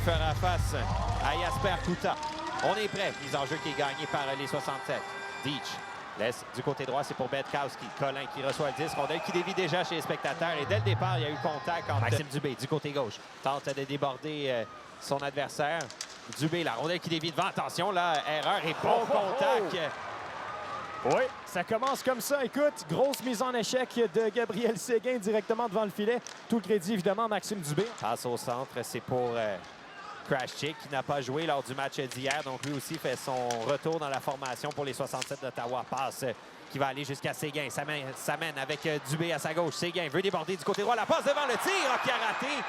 fera face à Jasper Kuta. On est prêt. Mise en jeu qui est gagnée par les 67. Deach laisse du côté droit, c'est pour Betkowski. Colin qui reçoit le 10. Rondelle qui dévie déjà chez les spectateurs. Et dès le départ, il y a eu contact entre Maxime Dubé du côté gauche. Tente de déborder son adversaire. Dubé, la rondelle qui dévie devant. Attention, là, erreur et bon contact. Oui, ça commence comme ça. Écoute, grosse mise en échec de Gabriel Séguin directement devant le filet. Tout le crédit, évidemment, Maxime Dubé. Passe au centre, c'est pour Krajcik qui n'a pas joué lors du match d'hier. Donc, lui aussi fait son retour dans la formation pour les 67 d'Ottawa. Passe qui va aller jusqu'à Séguin. Ça mène avec Dubé à sa gauche. Séguin veut déborder du côté droit. La passe devant le tir qui a raté.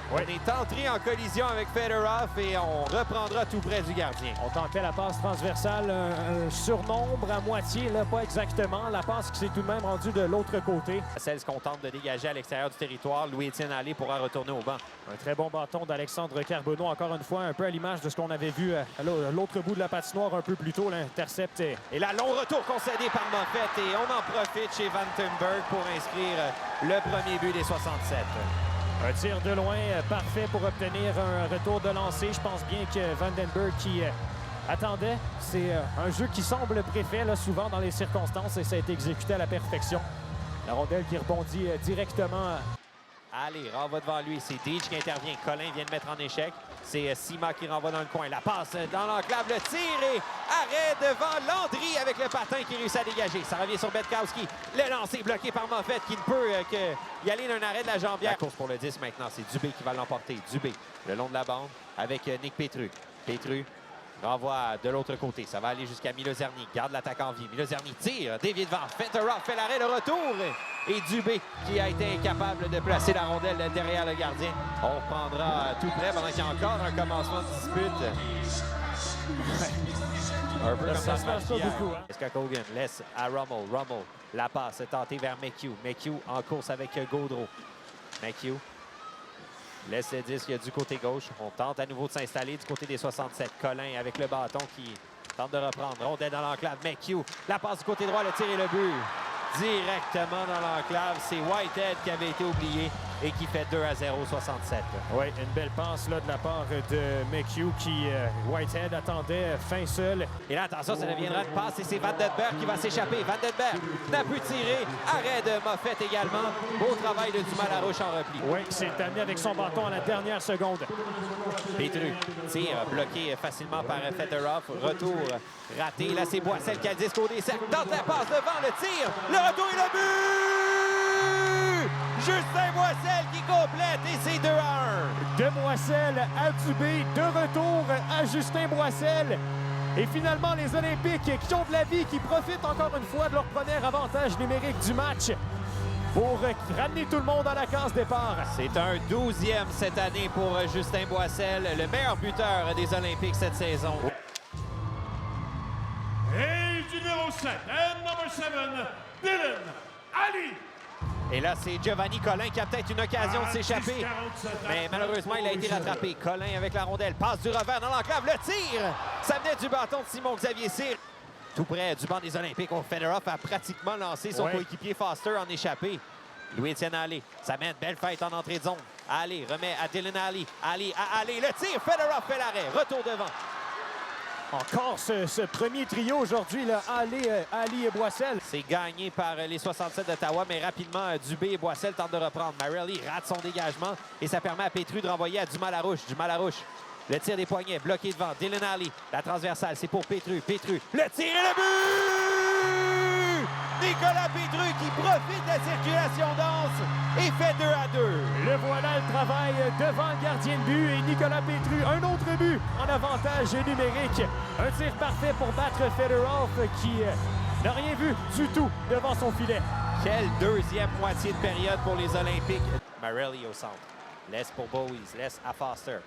Oui. On est entré en collision avec Fedorov et on reprendra tout près du gardien. On tentait la passe transversale, un surnombre à moitié, là, pas exactement. La passe qui s'est tout de même rendue de l'autre côté. Celle qu'on tente de dégager à l'extérieur du territoire. Louis-Étienne Allé pourra retourner au banc. Un très bon bâton d'Alexandre Carbonneau, encore une fois, un peu à l'image de ce qu'on avait vu à l'autre bout de la patinoire un peu plus tôt, l'intercept. Et là, long retour concédé par Moffett et on en profite chez Vandenberg pour inscrire le premier but des 67. Un tir de loin parfait pour obtenir un retour de lancer. Je pense bien que Vandenberg qui attendait. C'est un jeu qui semble préfet là, souvent dans les circonstances et ça a été exécuté à la perfection. La rondelle qui rebondit directement. Allez, renvoie devant lui. C'est Deach qui intervient. Colin vient de mettre en échec. C'est Sima qui renvoie dans le coin. La passe dans l'enclave. Le tir et arrêt devant Landry avec le patin qui réussit à dégager. Ça revient sur Betkowski. Le lancer bloqué par Moffett qui ne peut y aller d'un arrêt de la jambière. La course pour le 10 maintenant. C'est Dubé qui va l'emporter. Dubé le long de la bande avec Nick Petru. Petru renvoie de l'autre côté. Ça va aller jusqu'à Milozerny. Garde l'attaque en vie. Milozerny tire. Dévié devant. Fedorov fait l'arrêt. Le retour. Et Dubé qui a été incapable de placer la rondelle derrière le gardien. On reprendra tout près pendant qu'il y a encore un commencement de dispute. Un peu comme ça se passe pas beaucoup. Scott Hogan laisse à Rummel. Rummel, la passe tentée vers McHugh. McHugh en course avec Gaudreau. McHugh laisse le disque du côté gauche. On tente à nouveau de s'installer du côté des 67. Colin avec le bâton qui tente de reprendre. Rondelle dans l'enclave. McHugh, la passe du côté droit, le tir et le but. Directement dans l'enclave. C'est Whitehead qui avait été oublié et qui fait 2-0, 67. Oui, une belle passe là, de la part de McHugh qui, Whitehead, attendait fin seul. Et là, attention, ça deviendra une passe et c'est Vandenberg qui va s'échapper. Vandenberg n'a pu tirer. Arrêt de Moffett également. Beau travail de Dumas-Larouche en repli. Oui, qui s'est amené avec son bâton à la dernière seconde. Petru tire, bloqué facilement par Fedorov. Retour raté. Là, c'est Boissel qui a le disque au dessert. Tente la passe devant le tir. Le retour et le but! Justin Boissel qui complète et c'est 2-1. De Boissel à Dubé, de retour à Justin Boissel. Et finalement, les Olympiques qui ont de la vie, qui profitent encore une fois de leur premier avantage numérique du match pour ramener tout le monde à la case départ. C'est un 12e cette année pour Justin Boissel, le meilleur buteur des Olympiques cette saison. Et du numéro 7, and number 7, Dylan Ali. Et là, c'est Giovanni Colin qui a peut-être une occasion de s'échapper. Mais malheureusement, il a été rattrapé. Colin avec la rondelle, passe du revers dans l'enclave, le tir! Ça venait du bâton de Simon-Xavier Cyr. Tout près du banc des Olympiques, Fedorov a pratiquement lancé son coéquipier Foster en échappé. Louis-Étienne Allé, ça mène, belle fête en entrée de zone. Allé remet à Dylan Ali. Ali à Allé, le tir, Fedorov fait l'arrêt, retour devant. Encore ce premier trio aujourd'hui, Ali et Boissel. C'est gagné par les 67 d'Ottawa, mais rapidement, Dubé et Boissel tentent de reprendre. Marelli rate son dégagement et ça permet à Petru de renvoyer à Dumas-Larouche. Dumas-Larouche, le tir des poignets, bloqué devant. Dylan Ali, la transversale, c'est pour Petru. Petru, le tir et le but! Nicolas Petru qui profite de la circulation dense et fait 2-2. Le voilà, le travail devant le gardien de but et Nicolas Petru, un autre but en avantage numérique. Un tir parfait pour battre Fedorov qui n'a rien vu du tout devant son filet. Quelle deuxième moitié de période pour les Olympiques. Marelli au centre. Laisse pour Bowies, laisse à Foster.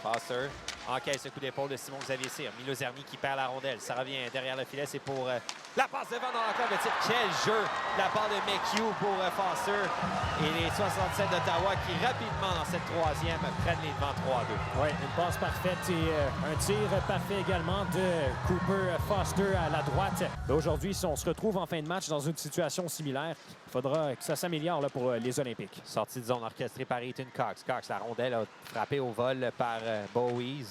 Foster Encaisse le coup d'épaule de Simon-Xavier Cyr. Milo Zerny qui perd la rondelle. Ça revient derrière le filet. C'est pour la passe devant dans l'enclave de tir. Quel jeu de la part de McHugh pour Foster. Et les 67 d'Ottawa qui, rapidement, dans cette troisième, prennent les devants 3-2. Oui, une passe parfaite et un tir parfait également de Cooper Foster à la droite. Aujourd'hui, si on se retrouve en fin de match dans une situation similaire, il faudra que ça s'améliore pour les Olympiques. Sortie de zone orchestrée par Ethan Cox. Cox, la rondelle a frappé au vol par Bowies.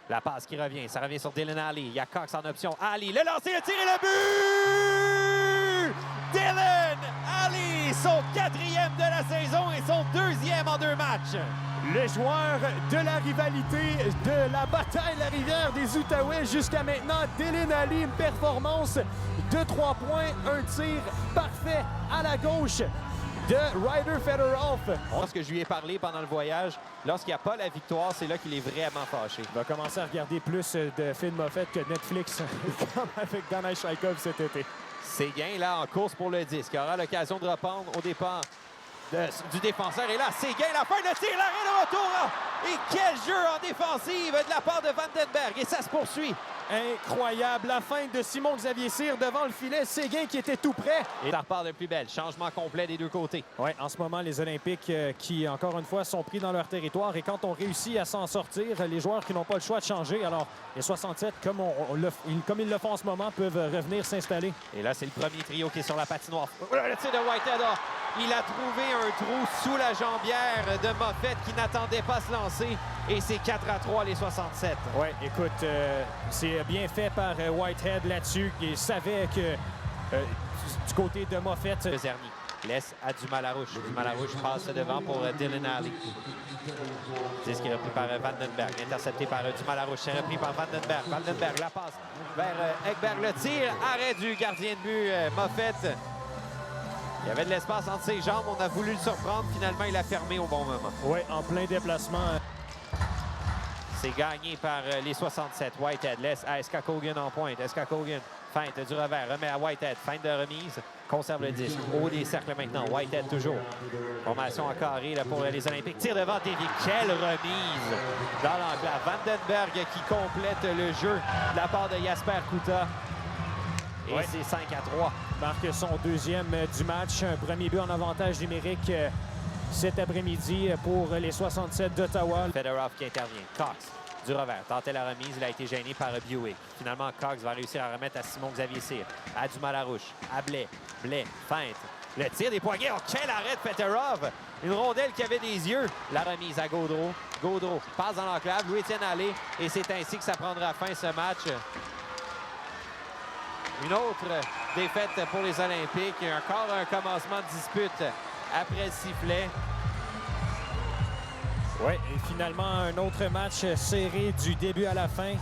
La passe qui revient. Ça revient sur Dylan Ali. Il y a Cox en option. Ali, le lancer, le tir et le but! Dylan Ali, son 4e de la saison et son 2e en 2 matchs. Le joueur de la rivalité, de la bataille La Rivière des Outaouais jusqu'à maintenant, Dylan Ali, une performance de 3 points, un tir parfait à la gauche de Ryder Fedorov. Lorsque je lui ai parlé pendant le voyage, lorsqu'il n'y a pas la victoire, c'est là qu'il est vraiment fâché. Il va commencer à regarder plus de films Moffett que Netflix, comme avec Danai Shaikov cet été. Séguin, là, en course pour le disque. Il aura l'occasion de reprendre au départ du défenseur. Et là, Séguin, la fin de tir, l'arrêt de retour. Et quel jeu en défensive de la part de Vandenberg. Et ça se poursuit. Incroyable. La fin de Simon-Xavier Cyr devant le filet. Séguin qui était tout près. Et ça repart de plus belle. Changement complet des deux côtés. Oui, en ce moment, les Olympiques qui, encore une fois, sont pris dans leur territoire. Et quand on réussit à s'en sortir, les joueurs qui n'ont pas le choix de changer, alors les 67, comme ils le font en ce moment, peuvent revenir s'installer. Et là, c'est le premier trio qui est sur la patinoire. Le tir de Whitehead. Il a trouvé un trou sous la jambière de Moffett qui n'attendait pas se lancer. Et c'est 4-3 les 67. Oui, écoute, c'est bien fait par Whitehead là-dessus. Il savait que du côté de Moffett... Zerny laisse à Dumas-Larouche. Dumas-Larouche passe devant pour Dylan Ali. C'est ce qui est repris par Vandenberg. Intercepté par Dumas-Larouche. C'est repris par Vandenberg. Vandenberg, la passe vers Ekberg. Le tir. Arrêt du gardien de but, Moffett. Il y avait de l'espace entre ses jambes. On a voulu le surprendre. Finalement, il a fermé au bon moment. Oui, en plein déplacement. C'est gagné par les 67. Whitehead laisse à Eskakogan en pointe. Eskakogan feinte du revers. Remet à Whitehead. Feinte de remise. Conserve le disque. Haut des cercles maintenant. Whitehead toujours. Formation en carré là, pour les Olympiques. Tire devant Davy. Quelle remise dans l'enclave. Vandenberg qui complète le jeu de la part de Jasper Kuta. Et c'est 5-3. Marque son 2e du match. Un premier but en avantage numérique cet après-midi pour les 67 d'Ottawa. Fedorov qui intervient. Cox du revers. Tentait la remise. Il a été gêné par Buick. Finalement, Cox va réussir à remettre à Simon-Xavier Cyr. À Dumas-Larouche. À Blais. Blais. Feinte. Le tir des poignets. Oh, quel arrêt de Fedorov! Une rondelle qui avait des yeux. La remise à Gaudreau. Gaudreau passe dans l'enclave. Louis-Étienne Allé. Et c'est ainsi que ça prendra fin ce match. Une autre défaite pour les Olympiques. Encore un commencement de dispute après le sifflet. Oui, et finalement, un autre match serré du début à la fin.